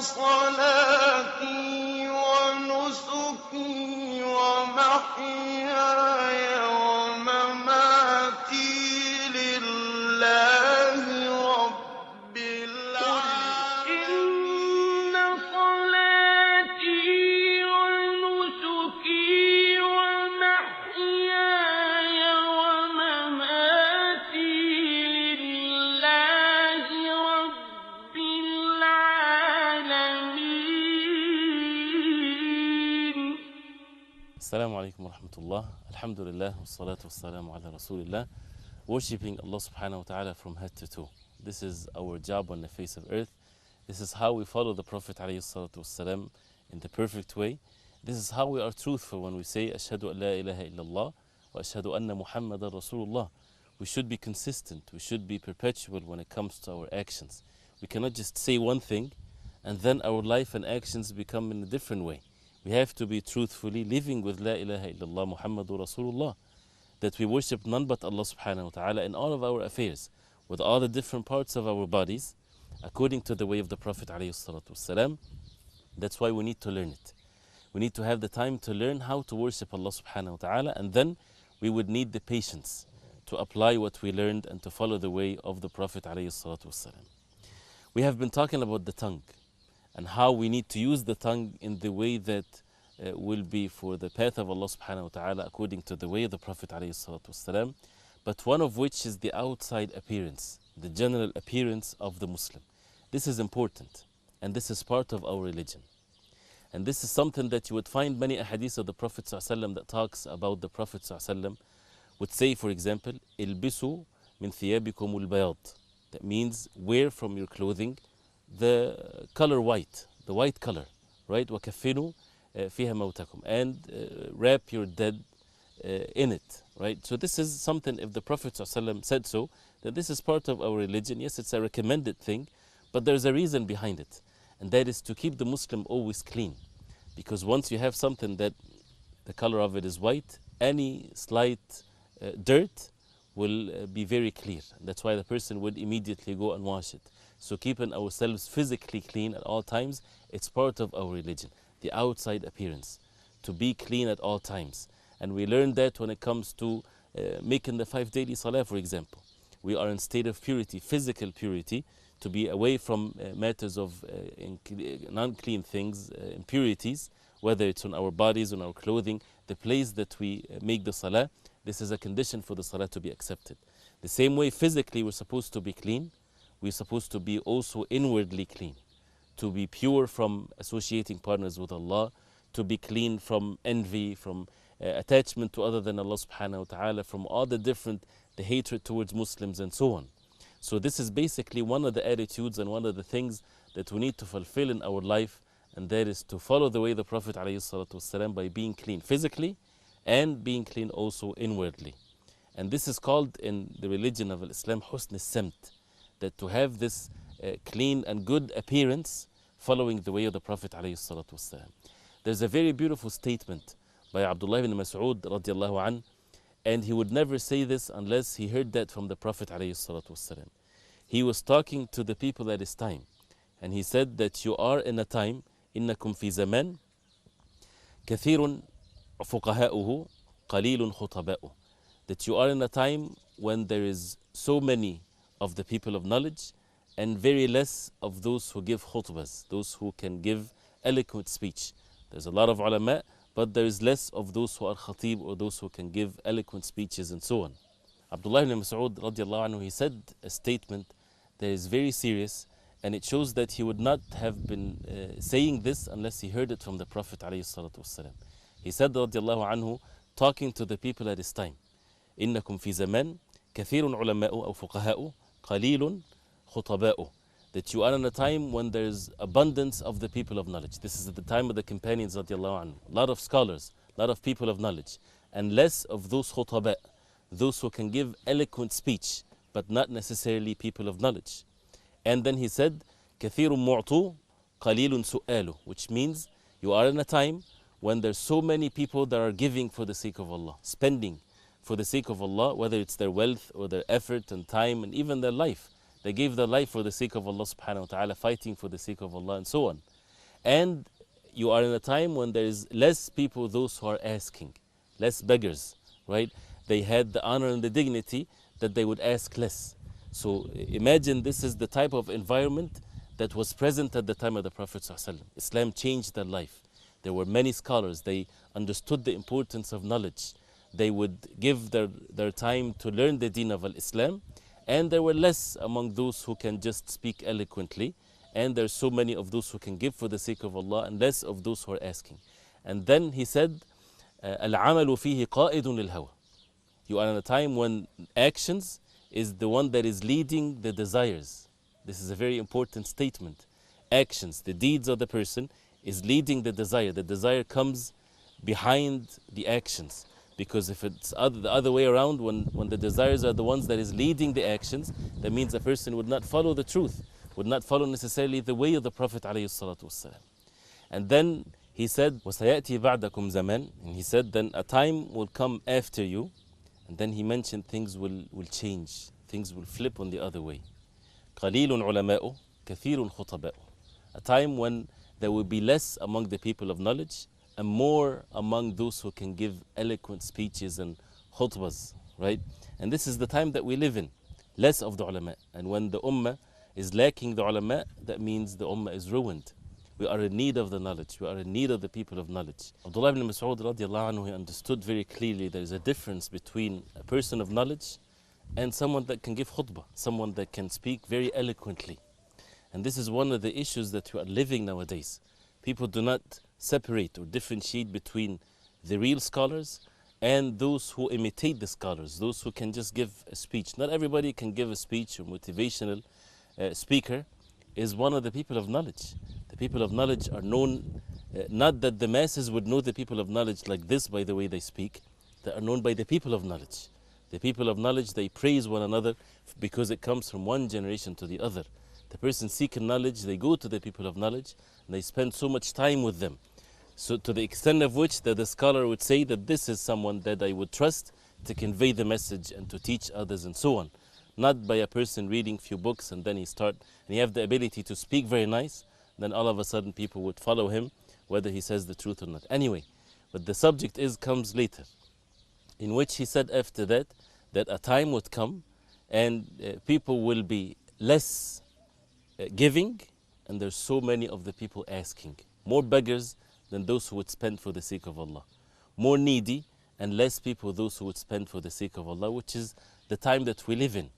صلاتي ونسكي ومحياي ومماتي لله رب العالمين إن صلاتي ونسكي ومحياي ومماتي لله رب العالمين. Assalamu alaikum wa rahmatullah. Alhamdulillah, wassalatu wassalamu ala rasulillah. Worshipping Allah subhanahu wa ta'ala from head to toe. This is our job on the face of earth. This is how we follow the Prophet alayhi salatu wassalam in the perfect way. This is how we are truthful when we say, Ashhadu an la ilaha illallah wa ashhadu anna Muhammadan Rasulullah. We should be consistent. We should be perpetual when it comes to our actions. We cannot just say one thing and then our life and actions become in a different way. We have to be truthfully living with La ilaha illallah Muhammadur Rasulullah, that we worship none but Allah subhanahu wa ta'ala in all of our affairs, with all the different parts of our bodies, according to the way of the Prophet alayhi salatu wasalam. That's why we need to learn it. We need to have the time to learn how to worship Allah subhanahu wa ta'ala, and then we would need the patience to apply what we learned and to follow the way of the Prophet alayhi salatu wasalam. We have been talking about the tongue, and how we need to use the tongue in the way that will be for the path of Allah subhanahu wa ta'ala according to the way of the Prophet alayhi salatu wasalam, but one of which is the outside appearance, the general appearance of the Muslim. This is important, and this is part of our religion. And this is something that you would find many ahadith of the Prophet sallallahu alaihi wasallam that talks about the Prophet sallallahu alaihi wasallam would say, for example, ilbisu min thiyabikum al-bayad. That means wear from your clothing the color white, the white color, right? وَكَفِّنُوا فِيهَا مَوْتَكُمْ, and wrap your dead in it, right? So this is something, if the Prophet ﷺ said so, that this is part of our religion. Yes, it's a recommended thing, but there's a reason behind it, and that is to keep the Muslim always clean. Because once you have something that the color of it is white, any slight dirt will be very clear. That's why the person would immediately go and wash it. So keeping ourselves physically clean at all times, it's part of our religion. The outside appearance, to be clean at all times. And we learn that when it comes to making the 5 daily salah, for example. We are in state of purity, physical purity, to be away from matters of unclean things, impurities, whether it's on our bodies, on our clothing, the place that we make the salah. This is a condition for the salah to be accepted. The same way physically we're supposed to be clean, we're supposed to be also inwardly clean, to be pure from associating partners with Allah, to be clean from envy, from attachment to other than Allah subhanahu wa ta'ala, from all the different, the hatred towards Muslims and so on. So this is basically one of the attitudes and one of the things that we need to fulfill in our life, and that is to follow the way of the Prophet alayhi salatu wasalam by being clean physically and being clean also inwardly. And this is called in the religion of Islam husn al-samt, that to have this clean and good appearance following the way of the Prophet alayhi salatu wasalam. There's a very beautiful statement by Abdullah ibn Mas'ud radiallahu an, and he would never say this unless he heard that from the Prophet alayhi salatu wasalam. He was talking to the people at his time, and he said that you are in a time, innakum fi zaman kathirun fuqaha'uhu qalilun khutaba'uh, that you are in a time when there is so many of the people of knowledge and very less of those who give khutbahs, those who can give eloquent speech. There's a lot of ulama, but there is less of those who are khatib, or those who can give eloquent speeches and so on. Abdullah ibn Mas'ud radiallahu anhu, he said a statement that is very serious, and it shows that he would not have been saying this unless he heard it from the Prophet alayhi salatu wasalam. He said radiallahu anhu, talking to the people at his time, إنكم في زمان كثير علماء أو فقهاء قليل خطباء, that you are in a time when there is abundance of the people of knowledge. This is at the time of the companions radiallahu anhu. A lot of scholars, a lot of people of knowledge, and less of those khutaba, those who can give eloquent speech, but not necessarily people of knowledge. And then he said, كثير معطو قليل سؤال, which means you are in a time when there's so many people that are giving for the sake of Allah, spending for the sake of Allah, whether it's their wealth or their effort and time and even their life, They gave their life for the sake of Allah subhanahu wa ta'ala, fighting for the sake of Allah and so on. And you are in a time when there is less people, those who are asking, less beggars, right? They had the honor and the dignity that they would ask less. So imagine this is the type of environment that was present at the time of the Prophet ﷺ. Islam changed their life. There were many scholars. They understood the importance of knowledge. They would give their time to learn the deen of Islam. And there were less among those who can just speak eloquently. And there are so many of those who can give for the sake of Allah and less of those who are asking. And then he said, العمل فيه قائد للهوى. You are in a time when actions is the one that is leading the desires. This is a very important statement. Actions, the deeds of the person is leading the desire. The desire comes behind the actions. Because if it's the other way around, when the desires are the ones that is leading the actions, that means the person would not follow the truth, would not follow necessarily the way of the Prophet ﷺ. And then he said, وَسَيَأْتِي بَعْدَكُمْ زَمَانٍ. And he said, then a time will come after you. And then he mentioned things will change. Things will flip on the other way. قَلِيلٌ عُلَمَاءُ كَثِيرٌ خُطَبَاءُ. A time when there will be less among the people of knowledge and more among those who can give eloquent speeches and khutbahs, right? And this is the time that we live in. Less of the ulama. And when the ummah is lacking the ulama, that means the ummah is ruined. We are in need of the knowledge. We are in need of the people of knowledge. Abdullah ibn Mas'ud radiallahu anhu, he understood very clearly there is a difference between a person of knowledge and someone that can give khutbah, someone that can speak very eloquently. And this is one of the issues that we are living nowadays. People do not separate or differentiate between the real scholars and those who imitate the scholars, those who can just give a speech. Not everybody can give a speech or motivational speaker is one of the people of knowledge. The people of knowledge are known, not that the masses would know the people of knowledge like this by the way they speak, they are known by the people of knowledge. The people of knowledge, they praise one another because it comes from one generation to the other. The person seeking knowledge, they go to the people of knowledge and they spend so much time with them. So to the extent of which that the scholar would say that this is someone that I would trust to convey the message and to teach others and so on. Not by a person reading few books and then and he have the ability to speak very nice, then all of a sudden people would follow him whether he says the truth or not. Anyway, but the subject comes later, in which he said after that a time would come and people will be less giving and there's so many of the people asking. More beggars than those who would spend for the sake of Allah. More needy and less people those who would spend for the sake of Allah, which is the time that we live in.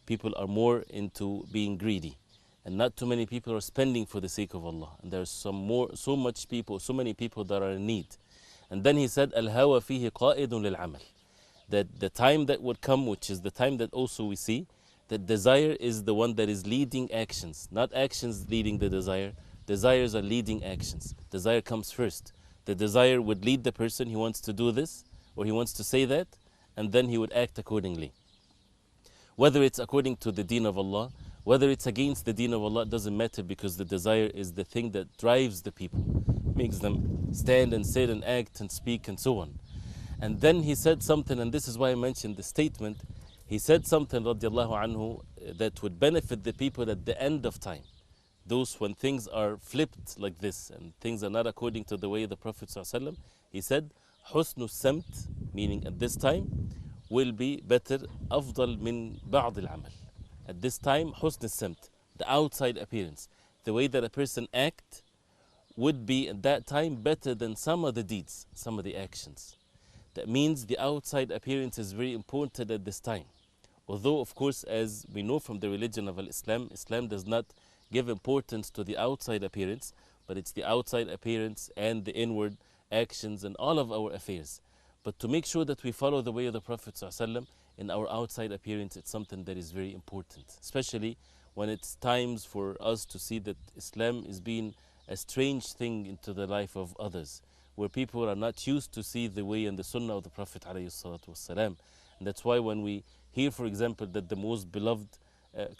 People are more into being greedy and not too many people are spending for the sake of Allah. And there's so many people that are in need. And then he said, Al-hawa fihi qa'idun lil-amal. That the time that would come, which is the time that also we see, that desire is the one that is leading actions, not actions leading the desire. Desires are leading actions. Desire comes first. The desire would lead the person, he wants to do this or he wants to say that, and then he would act accordingly. Whether it's according to the deen of Allah, whether it's against the deen of Allah, it doesn't matter because the desire is the thing that drives the people, makes them stand and sit and act and speak and so on. And then he said something, and this is why I mentioned the statement. He said something, radiallahu anhu, that would benefit the people at the end of time. Those when things are flipped like this and things are not according to the way of the Prophet ﷺ, he said, حُسْنُ السَّمْت, meaning at this time, will be better, أفضل من بعض العمل. At this time, حُسْنُ السَّمْت, the outside appearance, the way that a person act would be at that time better than some of the deeds, some of the actions. That means the outside appearance is very important at this time. Although, of course, as we know from the religion of Islam, Islam does not give importance to the outside appearance, but it's the outside appearance and the inward actions and all of our affairs. But to make sure that we follow the way of the Prophet ﷺ in our outside appearance, it's something that is very important, especially when it's times for us to see that Islam is being a strange thing into the life of others, where people are not used to see the way and the sunnah of the Prophet ﷺ. And that's why when we hear, for example, that the most beloved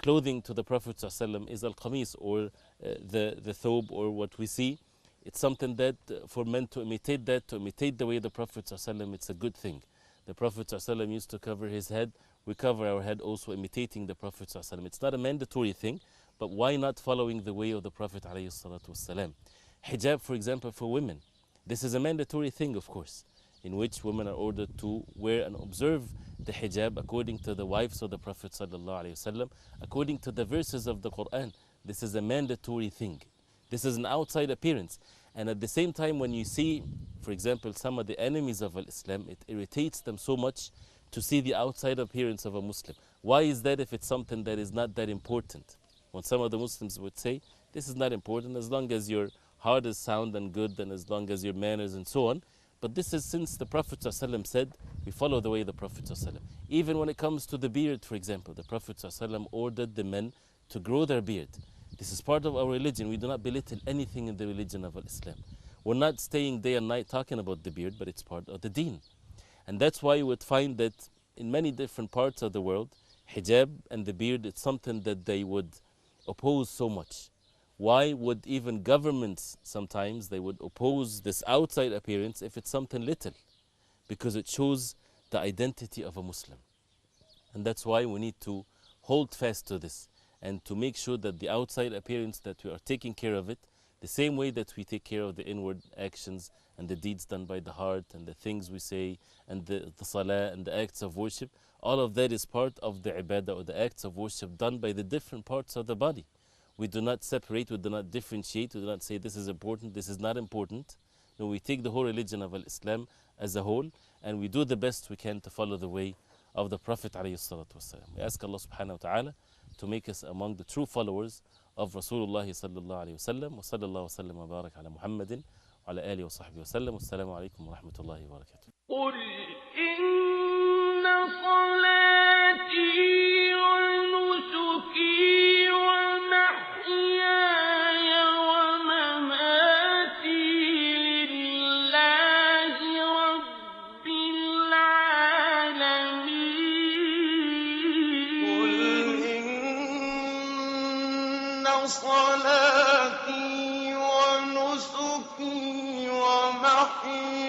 clothing to the Prophet ﷺ is al-qamis, or the thobe, or what we see, it's something that for men to imitate that, to imitate the way of the Prophet ﷺ, it's a good thing. The Prophet ﷺ used to cover his head we cover our head also imitating the Prophet ﷺ. It's not a mandatory thing, but why not following the way of the Prophet ﷺ? Hijab, for example, for women. This is a mandatory thing, of course, in which women are ordered to wear and observe the hijab according to the wives of the Prophet ﷺ, according to the verses of the Quran. This is a mandatory thing. This is an outside appearance. And at the same time, when you see, for example, some of the enemies of Islam, it irritates them so much to see the outside appearance of a Muslim. Why is that if it's something that is not that important? When some of the Muslims would say, this is not important as long as your heart is sound and good and as long as your manners and so on. But this is since the Prophet ﷺ said, we follow the way of the Prophet ﷺ. Even when it comes to the beard, for example, the Prophet ﷺ ordered the men to grow their beard. This is part of our religion. We do not belittle anything in the religion of Islam. We're not staying day and night talking about the beard, but it's part of the deen. And that's why you would find that in many different parts of the world, hijab and the beard, it's something that they would oppose so much. Why would even governments sometimes, they would oppose this outside appearance if it's something little? Because it shows the identity of a Muslim. And that's why we need to hold fast to this and to make sure that the outside appearance, that we are taking care of it the same way that we take care of the inward actions and the deeds done by the heart and the things we say and the salah and the acts of worship. All of that is part of the ibadah or the acts of worship done by the different parts of the body. We do not separate, we do not differentiate, we do not say this is important, this is not important. No, we take the whole religion of Islam as a whole and we do the best we can to follow the way of the Prophet ﷺ. We ask Allah subhanahu wa ta'ala to make us among the true followers of Rasulullah sallallahu alayhi wa sallam. Wa sallallahu wa sallam wa barak ala Muhammadin wa ala alihi wa sahbihi wa sallam. Wassalamu alaikum wa rahmatullahi wa barakatuh. قل إن صلاتي ونسكي ومحياي ومماتي لله رب العالمين قل إن صلاتي ونسكي ومحياي